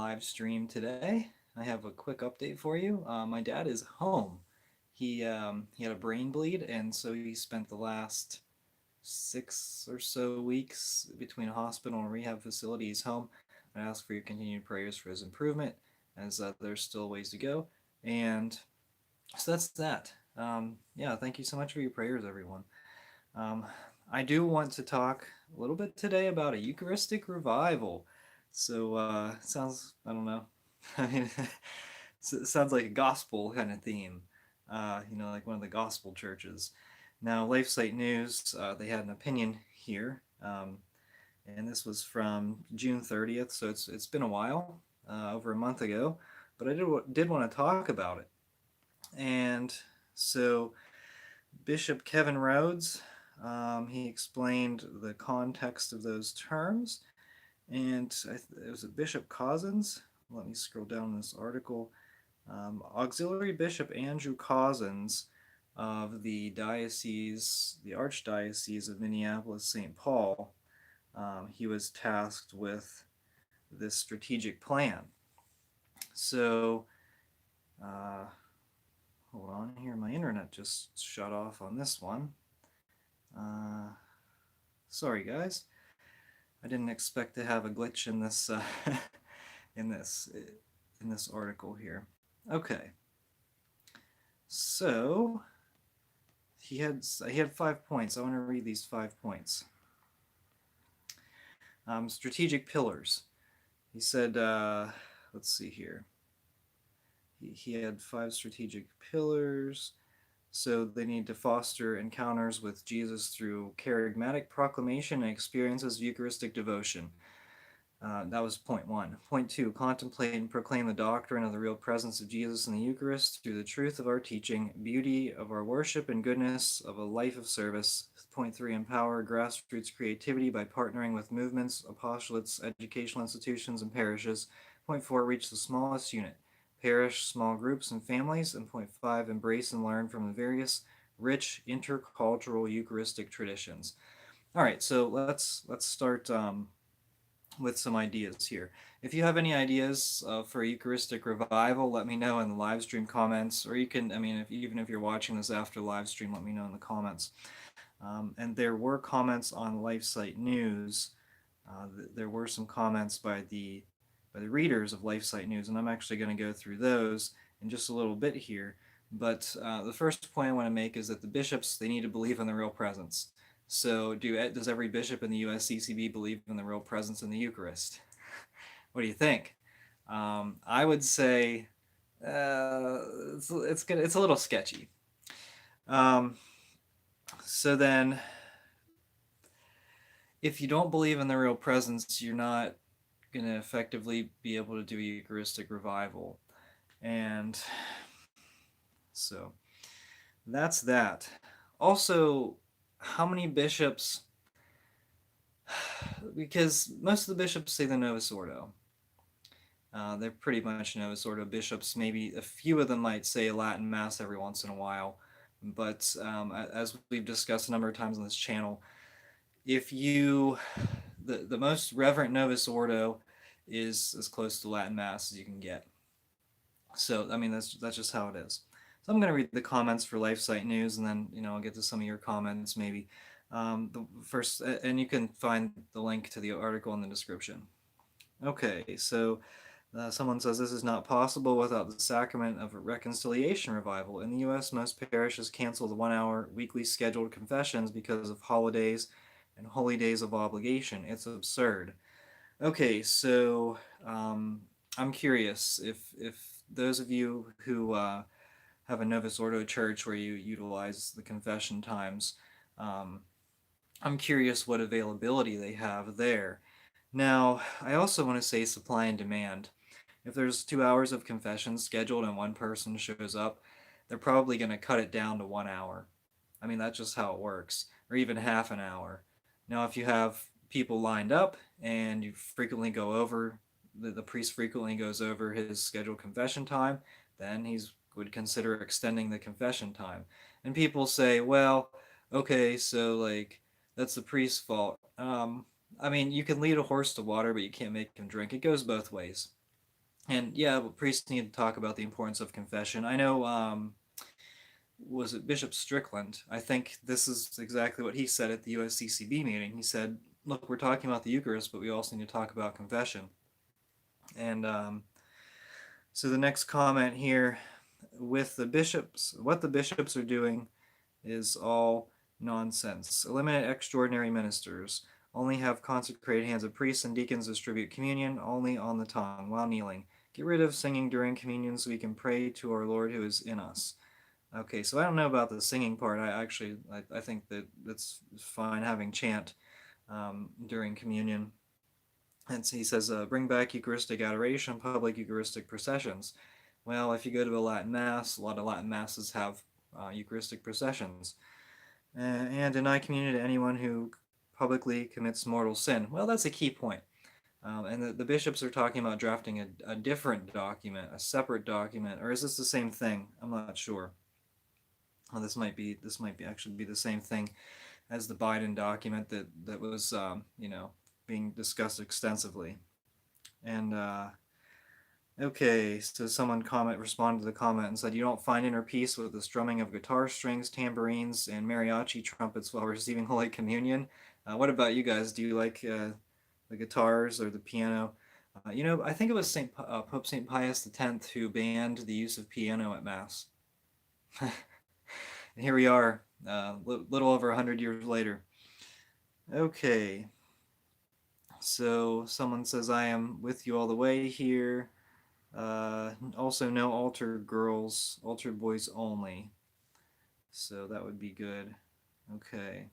live stream today. I have a quick update for you. My dad is home. He had a brain bleed, and so he spent the last 6 or so weeks between a hospital and rehab facility. He's home. I ask for your continued prayers for his improvement, as there's still ways to go. And so that's that. Yeah, thank you so much for your prayers, everyone. Um, I do want to talk a little bit today about a Eucharistic revival. So, sounds, I don't know. I mean, it sounds like a gospel kind of theme, like one of the gospel churches. Now, LifeSite News, they had an opinion here, and this was from June 30th, so it's been a while, over a month ago, but I did want to talk about it. And so, Bishop Kevin Rhodes, he explained the context of those terms, and it was Bishop Cozzens. Let me scroll down this article. Auxiliary Bishop Andrew Cozzens of the Archdiocese of Minneapolis St. Paul, he was tasked with this strategic plan. So, uh, hold on here, my internet just shut off on this one. Sorry, guys. I didn't expect to have a glitch in this in this article here. Okay. So he had 5 points. I want to read these 5 points. Strategic pillars. He said, let's see here. He had 5 strategic pillars. So they need to foster encounters with Jesus through charismatic proclamation and experiences of Eucharistic devotion. That was point 1. Point 2, contemplate and proclaim the doctrine of the real presence of Jesus in the Eucharist through the truth of our teaching, beauty of our worship, and goodness of a life of service. Point 3, empower grassroots creativity by partnering with movements, apostolates, educational institutions, and parishes. Point 4, reach the smallest unit, parish, small groups, and families. And point 5, embrace and learn from the various rich intercultural Eucharistic traditions. All right, so let's start with some ideas here. If you have any ideas for a Eucharistic revival, let me know in the live stream comments, or you can, even if you're watching this after the live stream, let me know in the comments. And there were comments on LifeSite News. There were some comments by the readers of LifeSite News, and I'm actually going to go through those in just a little bit here. But the first point I want to make is that the bishops, they need to believe in the real presence. So does every bishop in the Usccb believe in the real presence in the Eucharist? What do you think? I would say it's a little sketchy. So then, if you don't believe in the real presence, you're not going to effectively be able to do a Eucharistic revival. And so that's that. Also, how many bishops, because most of the bishops say the Novus Ordo. They're pretty much Novus Ordo bishops. Maybe a few of them might say a Latin Mass every once in a while. But as we've discussed a number of times on this channel, if the most reverent Novus Ordo is as close to Latin Mass as you can get. So, that's just how it is. So I'm going to read the comments for LifeSite News, and then, I'll get to some of your comments maybe. The first, and you can find the link to the article in the description. Okay, so someone says this is not possible without the sacrament of a reconciliation revival. In the U.S., most parishes cancel the 1-hour weekly scheduled confessions because of holidays and holy days of obligation. It's absurd. Okay, so I'm curious if those of you who have a Novus Ordo church where you utilize the confession times, I'm curious what availability they have there. Now, I also want to say supply and demand. If there's 2 hours of confession scheduled and one person shows up, they're probably going to cut it down to 1 hour. That's just how it works, or even half an hour. Now, if you have people lined up and you frequently go over, the priest frequently goes over his scheduled confession time, then he would consider extending the confession time. And people say, well, okay, so that's the priest's fault. You can lead a horse to water, but you can't make him drink. It goes both ways. And yeah, priests need to talk about the importance of confession. I know, was it Bishop Strickland? I think this is exactly what he said at the USCCB meeting. He said, "Look, we're talking about the Eucharist, but we also need to talk about confession." And so the next comment here, with the bishops, what the bishops are doing is all nonsense. Eliminate extraordinary ministers. Only have consecrated hands of priests and deacons distribute communion only on the tongue while kneeling. Get rid of singing during communion so we can pray to our Lord who is in us. Okay, so I don't know about the singing part. I think that that's fine having chant during communion. And so he says, bring back Eucharistic adoration, public Eucharistic processions. Well, if you go to a Latin Mass, a lot of Latin Masses have Eucharistic processions. And deny communion to anyone who publicly commits mortal sin. Well, that's a key point. And the bishops are talking about drafting a different document, a separate document, or is this the same thing? I'm not sure. Well, this might be actually be the same thing as the Biden document that was being discussed extensively. And okay, so someone responded to the comment and said, "You don't find inner peace with the strumming of guitar strings, tambourines, and mariachi trumpets while receiving Holy Communion." What about you guys? Do you like the guitars or the piano? I think it was Pope Saint Pius X who banned the use of piano at Mass. And here we are, little over 100 years later. Okay, so someone says, "I am with you all the way here." Also, no altar girls, altar boys only. So that would be good. Okay.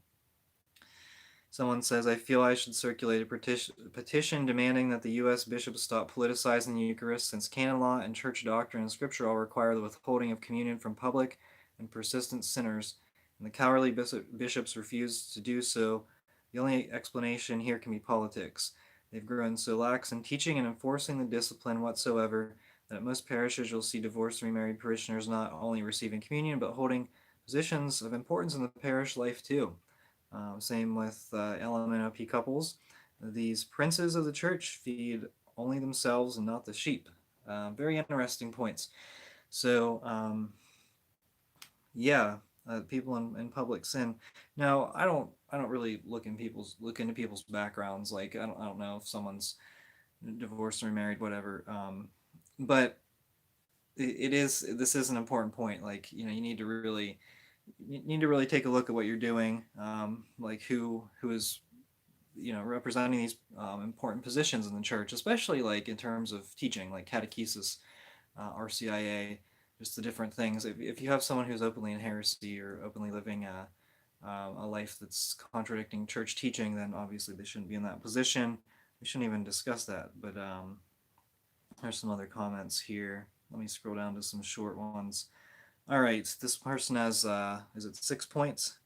Someone says, "I feel I should circulate a petition demanding that the U.S. bishops stop politicizing the Eucharist, since canon law and church doctrine and scripture all require the withholding of communion from public and persistent sinners, and the cowardly bishops refuse to do so. The only explanation here can be politics. They've grown so lax in teaching and enforcing the discipline whatsoever that at most parishes you'll see divorced and remarried parishioners not only receiving communion but holding positions of importance in the parish life too. Same with LMNOP couples. These princes of the church feed only themselves and not the sheep." Very interesting points. So, yeah, people in public sin. Now, I don't really look into people's backgrounds. Like, I don't know if someone's divorced or married, whatever. But this is an important point. Like, you need to really take a look at what you're doing, like who is representing these important positions in the church, especially like in terms of teaching, like catechesis, RCIA, just the different things. If you have someone who's openly in heresy or openly living a life that's contradicting church teaching, then obviously they shouldn't be in that position. We shouldn't even discuss that. But there's some other comments here. Let me scroll down to some short ones. All right, this person has, is it 6 points?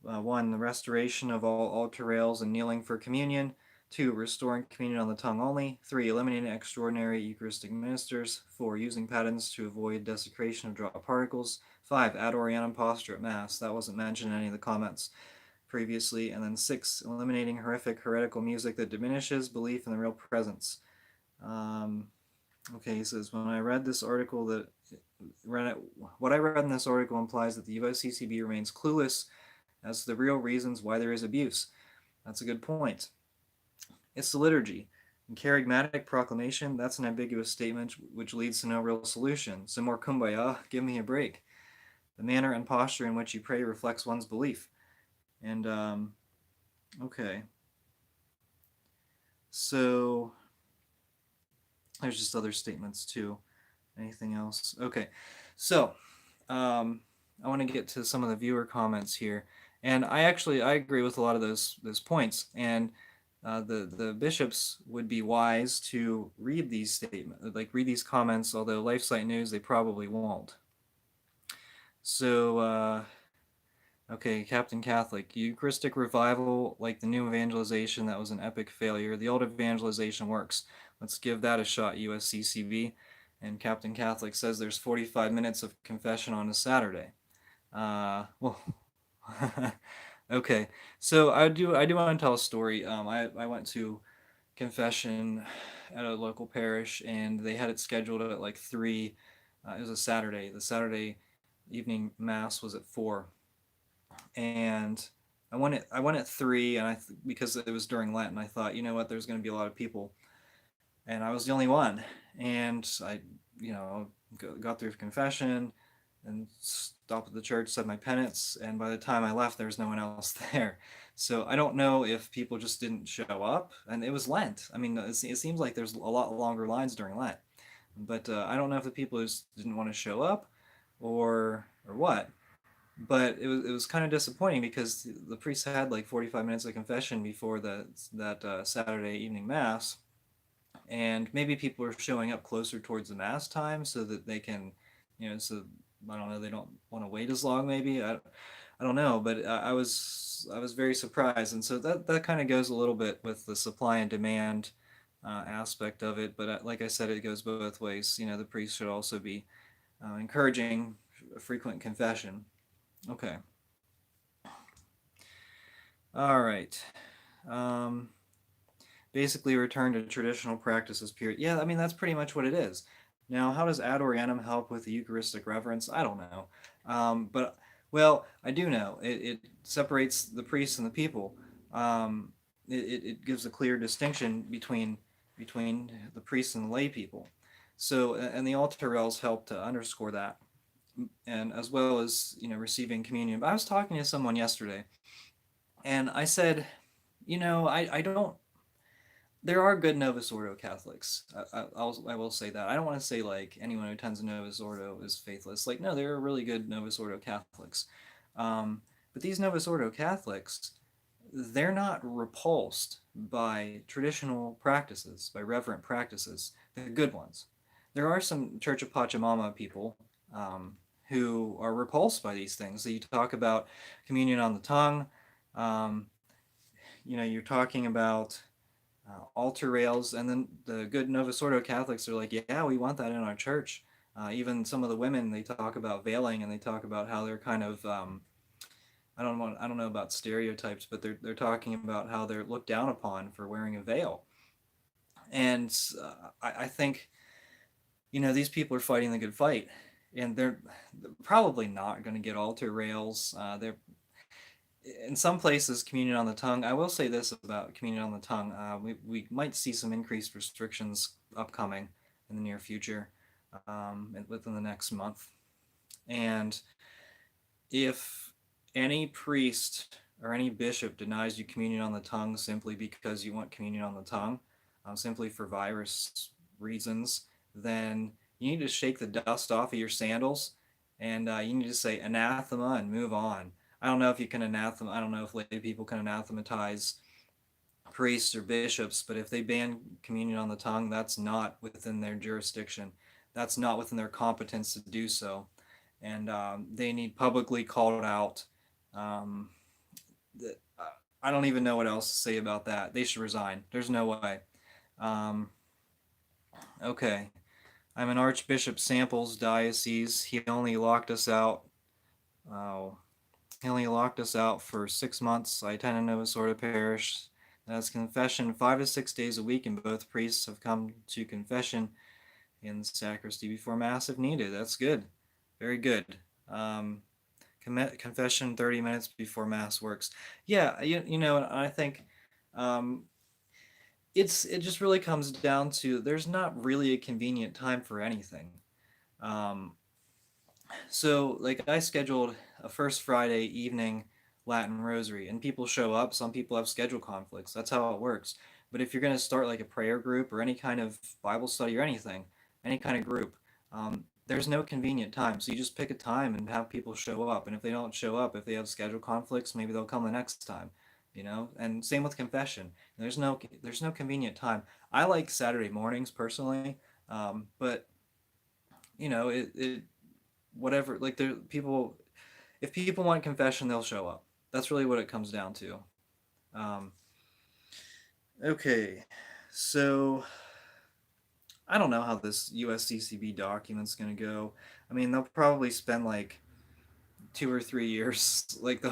1, the restoration of all altar rails and kneeling for communion. 2, restoring communion on the tongue only. 3, eliminating extraordinary Eucharistic ministers. 4, using patens to avoid desecration of drop particles. 5, ad Orientem posture at Mass. That wasn't mentioned in any of the comments previously. And then 6, eliminating horrific heretical music that diminishes belief in the real presence. Okay, he says, when I read this article what I read in this article implies that the USCCB remains clueless as to the real reasons why there is abuse. That's a good point. It's the liturgy. In charismatic proclamation, that's an ambiguous statement which leads to no real solution. Some more kumbaya, give me a break. The manner and posture in which you pray reflects one's belief. And, okay. So, there's just other statements too. Anything else? Okay. So, I want to get to some of the viewer comments here. And I agree with a lot of those points. And the bishops would be wise to read these statements, like read these comments, although LifeSite News, they probably won't. So, okay, Captain Catholic, Eucharistic revival, like the new evangelization, that was an epic failure. The old evangelization works. Let's give that a shot, USCCB. And Captain Catholic says there's 45 minutes of confession on a Saturday. Well, okay. So I do want to tell a story. I went to confession at a local parish, and they had it scheduled at like 3. It was a Saturday. The Saturday evening mass was at 4, and I went at 3, and because it was during Lent, and I thought, you know what, there's going to be a lot of people, and I was the only one, and I, you know, got through confession, and stopped at the church, said my penance, and by the time I left, there was no one else there. So I don't know if people just didn't show up, and it was Lent. I mean, it seems like there's a lot longer lines during Lent, but I don't know if the people just didn't want to show up, or what. But it was kind of disappointing because the priest had like 45 minutes of confession before that Saturday evening mass, and maybe people are showing up closer towards the mass time so that they can, so I don't know, they don't want to wait as long. Maybe I don't know, but I was very surprised, and so that kind of goes a little bit with the supply and demand aspect of it. But like I said, it goes both ways. The priest should also be encouraging frequent confession. Okay. All right. Um, Basically return to traditional practices, period. Yeah, I mean, that's pretty much what it is. Now, how does Ad Orientem help with the Eucharistic reverence? I don't know. But, well, I do know. It separates the priests and the people. It gives a clear distinction between the priests and the lay people. So, and the altar rails help to underscore that, and as well as, receiving communion. But I was talking to someone yesterday, and I said, I don't, there are good Novus Ordo Catholics. I will say that. I don't want to say like anyone who attends a Novus Ordo is faithless. Like, no, there are really good Novus Ordo Catholics. But these Novus Ordo Catholics, they're not repulsed by traditional practices, by reverent practices, the good ones. There are some Church of Pachamama people who are repulsed by these things. So you talk about communion on the tongue. Um, you're talking about altar rails, and then the good Novus Ordo Catholics are like, yeah, we want that in our church. Even some of the women, they talk about veiling, and they talk about how they're kind of I don't know about stereotypes, but they're talking about how they're looked down upon for wearing a veil. And I think these people are fighting the good fight, and they're probably not going to get altar rails. They're in some places communion on the tongue. I will say this about communion on the tongue: we might see some increased restrictions upcoming in the near future, within the next month. And if any priest or any bishop denies you communion on the tongue simply because you want communion on the tongue, simply for virus reasons, then you need to shake the dust off of your sandals, and you need to say anathema and move on. I don't know if you can anathema. I don't know if lay people can anathematize priests or bishops, but if they ban communion on the tongue, that's not within their jurisdiction. That's not within their competence to do so, and they need publicly called out. Um, I don't even know what else to say about that. They should resign. There's no way. Um, okay. I'm an Archbishop Samples diocese. He only locked us out. Oh, he only locked us out for 6 months. I attend a Novus Ordo parish. That's confession 5 to 6 days a week, and both priests have come to confession in the sacristy before Mass if needed. That's good. Very good. Um, Confession 30 minutes before Mass works. Yeah, I think um, it just really comes down to there's not really a convenient time for anything. Um, so, like, I scheduled a First Friday evening Latin Rosary, and people show up. Some people have schedule conflicts. That's how it works. But if you're going to start like a prayer group or any kind of Bible study or anything, any kind of group, there's no convenient time. So you just pick a time and have people show up. And if they don't show up, if they have schedule conflicts, maybe they'll come the next time. And same with confession. There's no convenient time. I like Saturday mornings personally, but it whatever, like, there people, if people want confession, they'll show up. That's really what it comes down to. um, okay, so I don't know how this USCCB document's going to go. I mean, they'll probably spend like 2 or 3 years. Like,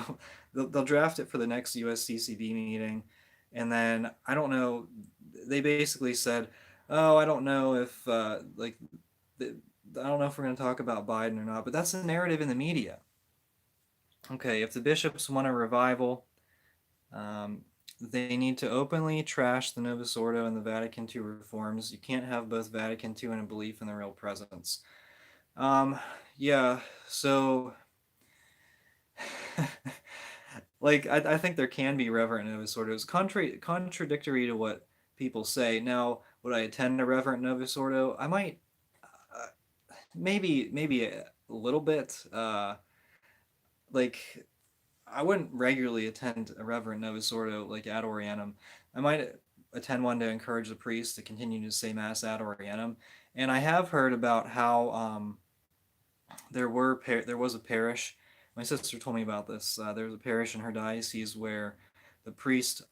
they'll draft it for the next USCCB meeting, and then I don't know. they basically said, "Oh, I don't know if I don't know if we're going to talk about Biden or not," but that's the narrative in the media. Okay, if the bishops want a revival, um, they need to openly trash the Novus Ordo and the Vatican II reforms. You can't have both Vatican II and a belief in the real presence. Um, yeah, so I think there can be reverent Novus Ordo. It's contradictory to what people say. Now, would I attend a reverent Novus Ordo? I might, uh, maybe a little bit. Like I wouldn't regularly attend a reverent Novus Ordo like ad Orientem. I might attend one to encourage the priest to continue to say Mass ad Orientem. And I have heard about how there was a parish. My sister told me about this. There was a parish in her diocese where the priest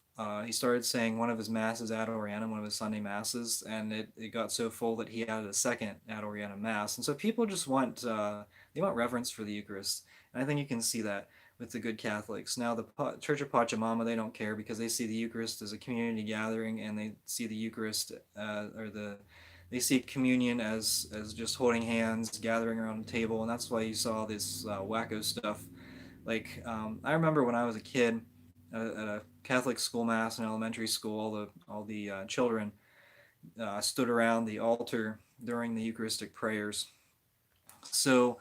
he started saying one of his masses ad Orientem, one of his Sunday masses, and it got so full that he added a second ad Orientem mass. And so people just want they want reverence for the Eucharist, and I think you can see that with the good Catholics. Now the Church of Pachamama, they don't care because they see the Eucharist as a community gathering, and they see the Eucharist or they see communion as just holding hands, gathering around a table, and that's why you saw this wacko stuff. I remember when I was a kid at a Catholic school mass in elementary school, all the children stood around the altar during the Eucharistic prayers. So,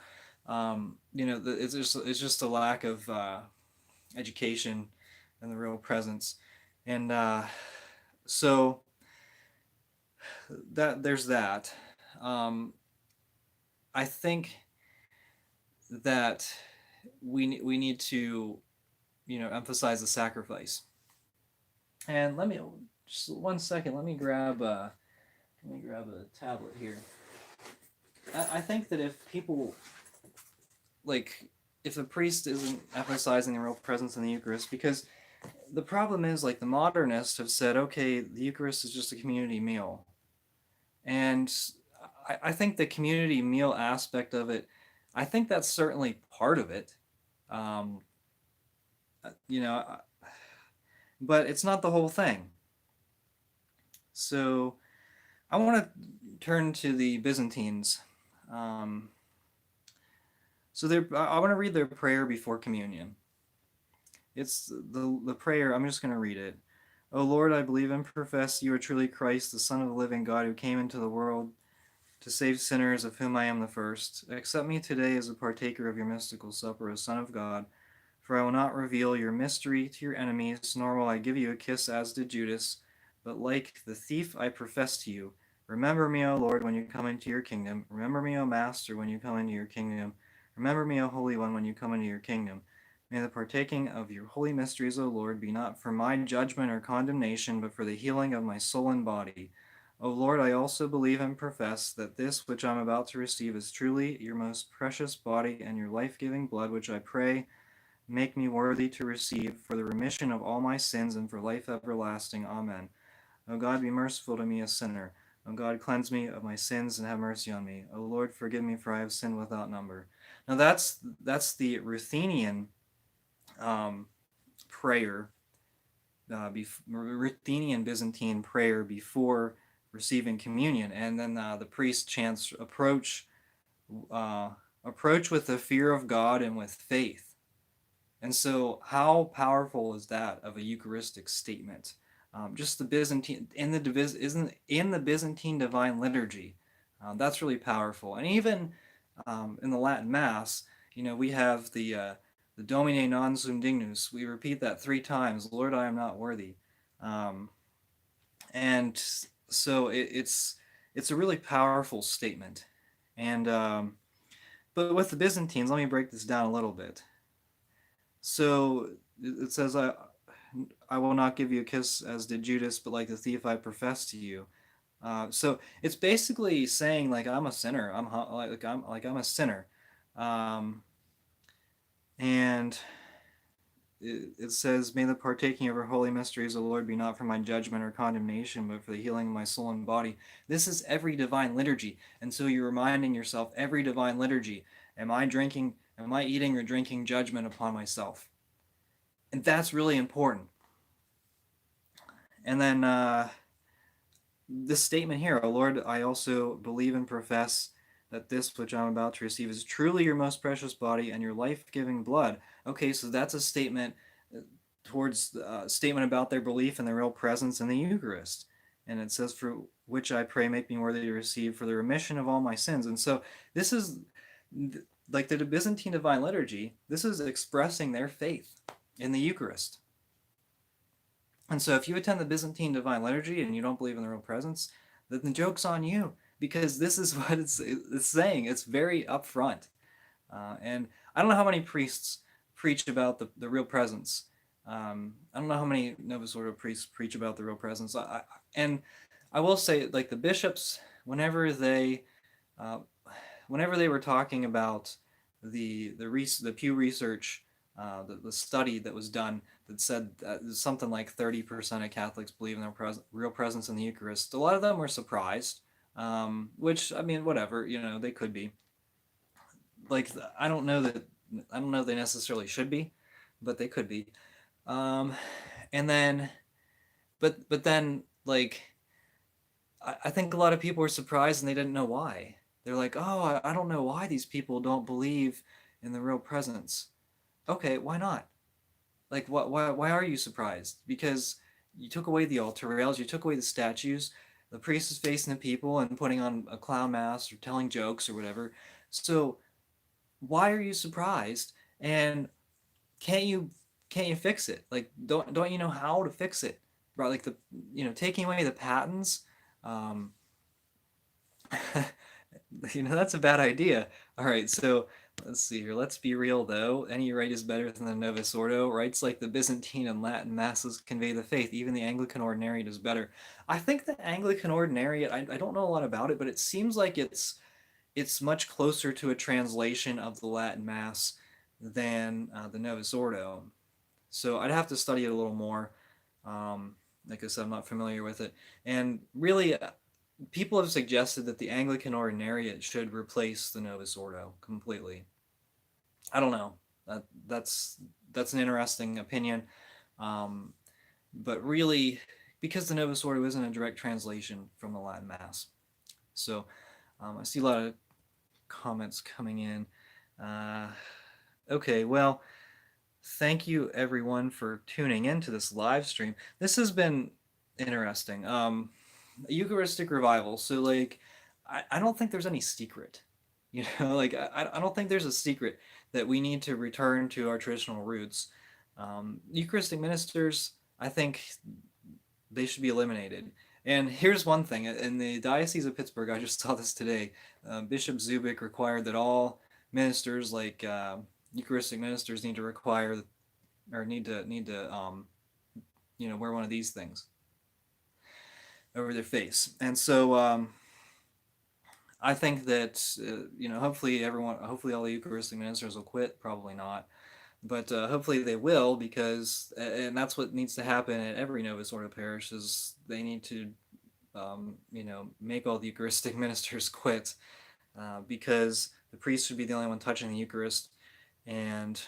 it's just a lack of education and the real presence, and so that there's that. Um, I think that we need to emphasize the sacrifice. And let me just 1 second. Let me grab a tablet here. I think that if people if a priest isn't emphasizing the real presence in the Eucharist, because the problem is the modernists have said, okay, the Eucharist is just a community meal, and I think the community meal aspect of it, I think that's certainly part of it. Um, you know, but it's not the whole thing. So I want to turn to the Byzantines. Um, I want to read their prayer before communion. It's the prayer. I'm just going to read it. O Lord, I believe and profess you are truly Christ, the Son of the living God, who came into the world to save sinners, of whom I am the first. Accept me today as a partaker of your mystical supper, O Son of God, for I will not reveal your mystery to your enemies, nor will I give you a kiss as did Judas, but like the thief I profess to you. Remember me, O Lord, when you come into your kingdom. Remember me, O Master, when you come into your kingdom. Remember me, O Holy One, when you come into your kingdom. May the partaking of your holy mysteries, O Lord, be not for my judgment or condemnation, but for the healing of my soul and body. O Lord, I also believe and profess that this which I am about to receive is truly your most precious body and your life-giving blood, which I pray make me worthy to receive for the remission of all my sins and for life everlasting. Amen. O God, be merciful to me, a sinner. O God, cleanse me of my sins and have mercy on me. O Lord, forgive me, for I have sinned without number. Now that's the Ruthenian prayer, Ruthenian Byzantine prayer before receiving communion, and then the priest chants, approach with the fear of God and with faith. And so, how powerful is that of a Eucharistic statement? Just the Byzantine in the Byzantine Divine Liturgy, that's really powerful. And even in the Latin Mass, we have the Domine non sum dignus. We repeat that 3 times. Lord, I am not worthy. And so it's a really powerful statement. And but with the Byzantines, let me break this down a little bit. So it says, I will not give you a kiss as did Judas, but like the thief I profess to you. So it's basically saying I'm a sinner. I'm a sinner, and it says, may the partaking of her holy mysteries, O Lord, be not for my judgment or condemnation, but for the healing of my soul and body. This is every divine liturgy, and so you're reminding yourself every divine liturgy. Am I eating or drinking judgment upon myself? And that's really important. And then this statement here, "O Lord, I also believe and profess that this which I'm about to receive is truly your most precious body and your life-giving blood." Okay, so that's a statement towards a statement about their belief in the real presence in the Eucharist. And it says, "For which I pray, make me worthy to receive for the remission of all my sins." And so this is like the Byzantine Divine Liturgy, this is expressing their faith in the Eucharist. And so if you attend the Byzantine Divine Liturgy and you don't believe in the real presence, then the joke's on you, because this is what it's saying. It's very upfront. And I don't know how many priests preach about the real presence. I don't know how many Novus Ordo priests preach about the real presence. And I will say, like the bishops, uh, whenever they were talking about the Pew Research, the study that was done that said that something like 30% of Catholics believe in the real presence in the Eucharist, a lot of them were surprised. Which, I mean, whatever, they could be. Like, I don't know they necessarily should be, but they could be. Um, and then, but then, like, I think a lot of people were surprised and they didn't know why. They're like, "Oh, I don't know why these people don't believe in the real presence." Okay, why not? Like, why are you surprised? Because you took away the altar rails, you took away the statues, the priest is facing the people and putting on a clown mask or telling jokes or whatever. So why are you surprised? And can't you can't you fix it? Like, don't you know how to fix it? Right, like taking away the patents. Um, that's a bad idea. All right, so let's see here. Let's be real, though. Any rite is better than the Novus Ordo. Rites like the Byzantine and Latin masses convey the faith. Even the Anglican Ordinariate is better. I think the Anglican Ordinariate, I don't know a lot about it, but it seems like it's much closer to a translation of the Latin Mass than the Novus Ordo. So I'd have to study it a little more. Like I said, I'm not familiar with it. And really, people have suggested that the Anglican Ordinariate should replace the Novus Ordo completely. I don't know. That's an interesting opinion. Um, but really, because the Novus Ordo isn't a direct translation from the Latin Mass. So I see a lot of comments coming in. Okay, well, thank you everyone for tuning in to this live stream. This has been interesting. Eucharistic revival. So, like, I don't think there's any secret. Like, I don't think there's a secret that we need to return to our traditional roots. Eucharistic ministers, I think they should be eliminated. And here's one thing: in the Diocese of Pittsburgh, I just saw this today. Bishop Zubik required that all ministers, like Eucharistic ministers, need to require or need to wear one of these things over their face. And so I think that hopefully all the Eucharistic ministers will quit. Probably not, but hopefully they will, because and that's what needs to happen at every Novus Ordo parish, is they need to make all the Eucharistic ministers quit, because the priest should be the only one touching the Eucharist, and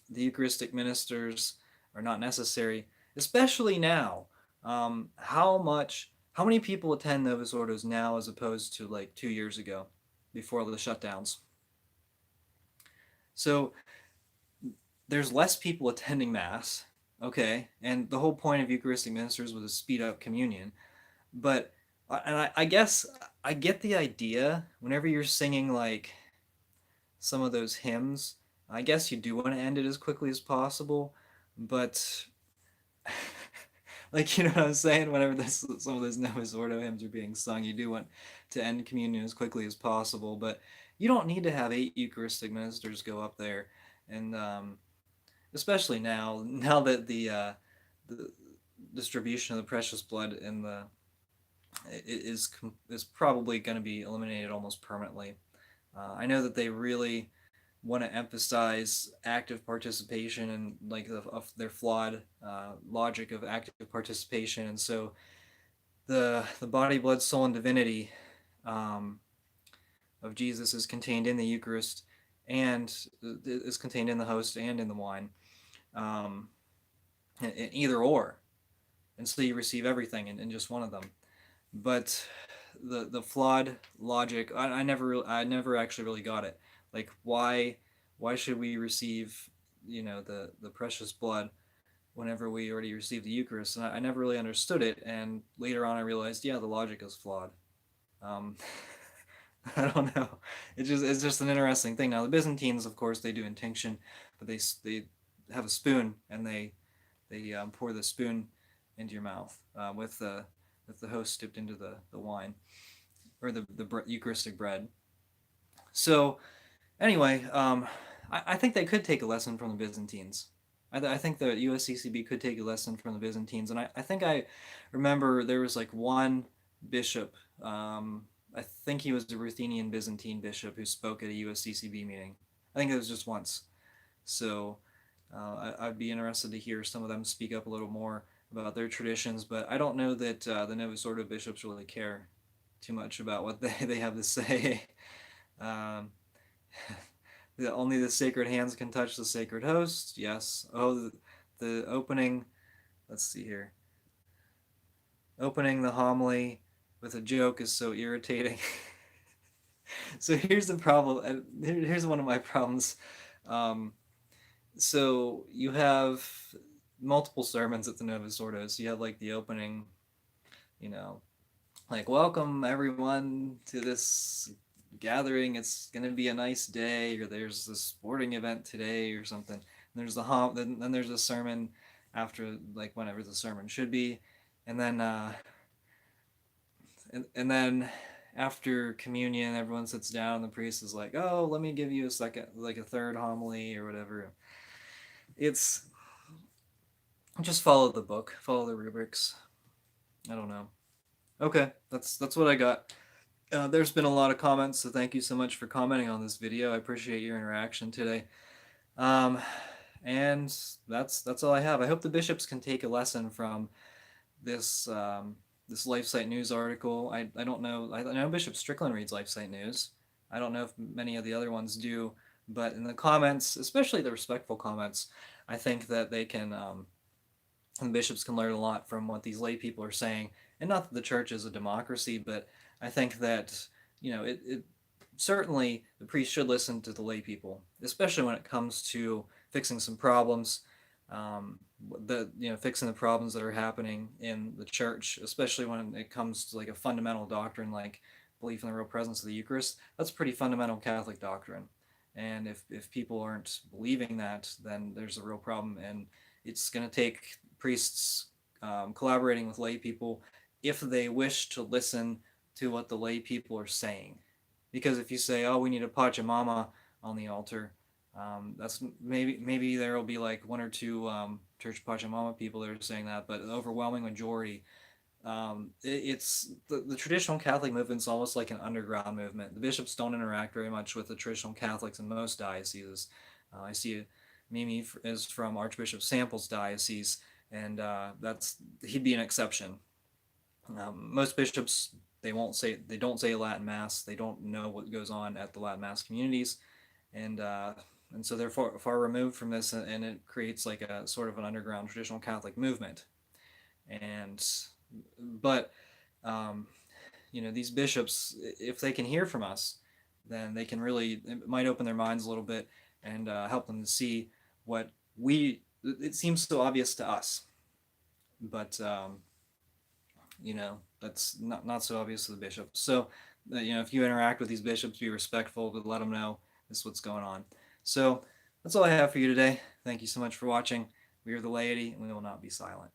the Eucharistic ministers are not necessary, especially now. How many people attend Novus Ordos now as opposed to like 2 years ago, before the shutdowns? So there's less people attending Mass, okay, and the whole point of Eucharistic ministers was to speed up communion. But I guess I get the idea whenever you're singing like some of those hymns. I guess you do want to end it as quickly as possible, but like, you know what I'm saying? Whenever some of those Novus Ordo hymns are being sung, you do want to end communion as quickly as possible, but you don't need to have 8 Eucharistic ministers go up there. And especially now that the distribution of the precious blood in the is probably going to be eliminated almost permanently. I know that they really want to emphasize active participation and like their flawed logic of active participation, and so the body, blood, soul, and divinity um, of Jesus is contained in the Eucharist, and is contained in the host and in the wine, in either or, and so you receive everything in just one of them. but the flawed logic, I never actually really got it. Like, why should we receive, the precious blood whenever we already received the Eucharist? And I never really understood it, and later on I realized, yeah, the logic is flawed. Um, I don't know. It's just an interesting thing. Now the Byzantines, of course, they do intinction, but they have a spoon, and they pour the spoon into your mouth, with the host dipped into the wine, or the Eucharistic bread. So anyway, I think they could take a lesson from the Byzantines. I think the USCCB could take a lesson from the Byzantines, and I think I remember there was like one bishop. I think he was a Ruthenian Byzantine bishop who spoke at a USCCB meeting. I think it was just once. So I'd be interested to hear some of them speak up a little more about their traditions, but I don't know that the Novus Ordo bishops really care too much about what they have to say. Um, only the sacred hands can touch the sacred host. Yes. Oh, the opening. Let's see here. Opening the homily with a joke is so irritating. So here's the problem. Here's one of my problems. Um, so you have multiple sermons at the Novus Ordo. So you have like the opening, you know, like, welcome everyone to this gathering. It's gonna be a nice day, or there's this sporting event today, or something. And there's then there's a sermon after, like, whenever the sermon should be, and then after communion, everyone sits down. And the priest is like, "Oh, let me give you a second, like a third homily or whatever." It's just follow the book, follow the rubrics. I don't know. Okay, that's what I got. There's been a lot of comments, so thank you so much for commenting on this video. I appreciate your interaction today. Um, and that's all I have. I hope the bishops can take a lesson from this LifeSite News article. I don't know. I know Bishop Strickland reads LifeSite News. I don't know if many of the other ones do, but in the comments, especially the respectful comments, I think that the bishops can learn a lot from what these lay people are saying. And not that the church is a democracy, but I think that, it certainly the priest should listen to the lay people, especially when it comes to fixing some problems, fixing the problems that are happening in the church, especially when it comes to like a fundamental doctrine like belief in the real presence of the Eucharist. That's pretty fundamental Catholic doctrine, and if people aren't believing that, then there's a real problem, and it's going to take priests collaborating with lay people if they wish to listen to what the lay people are saying. Because if you say, "Oh, we need a Pachamama on the altar," that's maybe there will be like one or two Church Pachamama people that are saying that, but the overwhelming majority, it's the traditional Catholic movement's almost like an underground movement. The bishops don't interact very much with the traditional Catholics in most dioceses. I see Mimi is from Archbishop Sample's diocese, and he'd be an exception. Most bishops, they don't say Latin Mass. They don't know what goes on at the Latin Mass communities, and so they're far removed from this, and it creates like a sort of an underground traditional Catholic movement. And but these bishops, if they can hear from us, then they can really, it might open their minds a little bit, and help them to see what it seems so obvious to us, but that's not so obvious to the bishops. So if you interact with these bishops, be respectful, but let them know this is what's going on. So that's all I have for you today. Thank you so much for watching. We are the laity, and we will not be silent.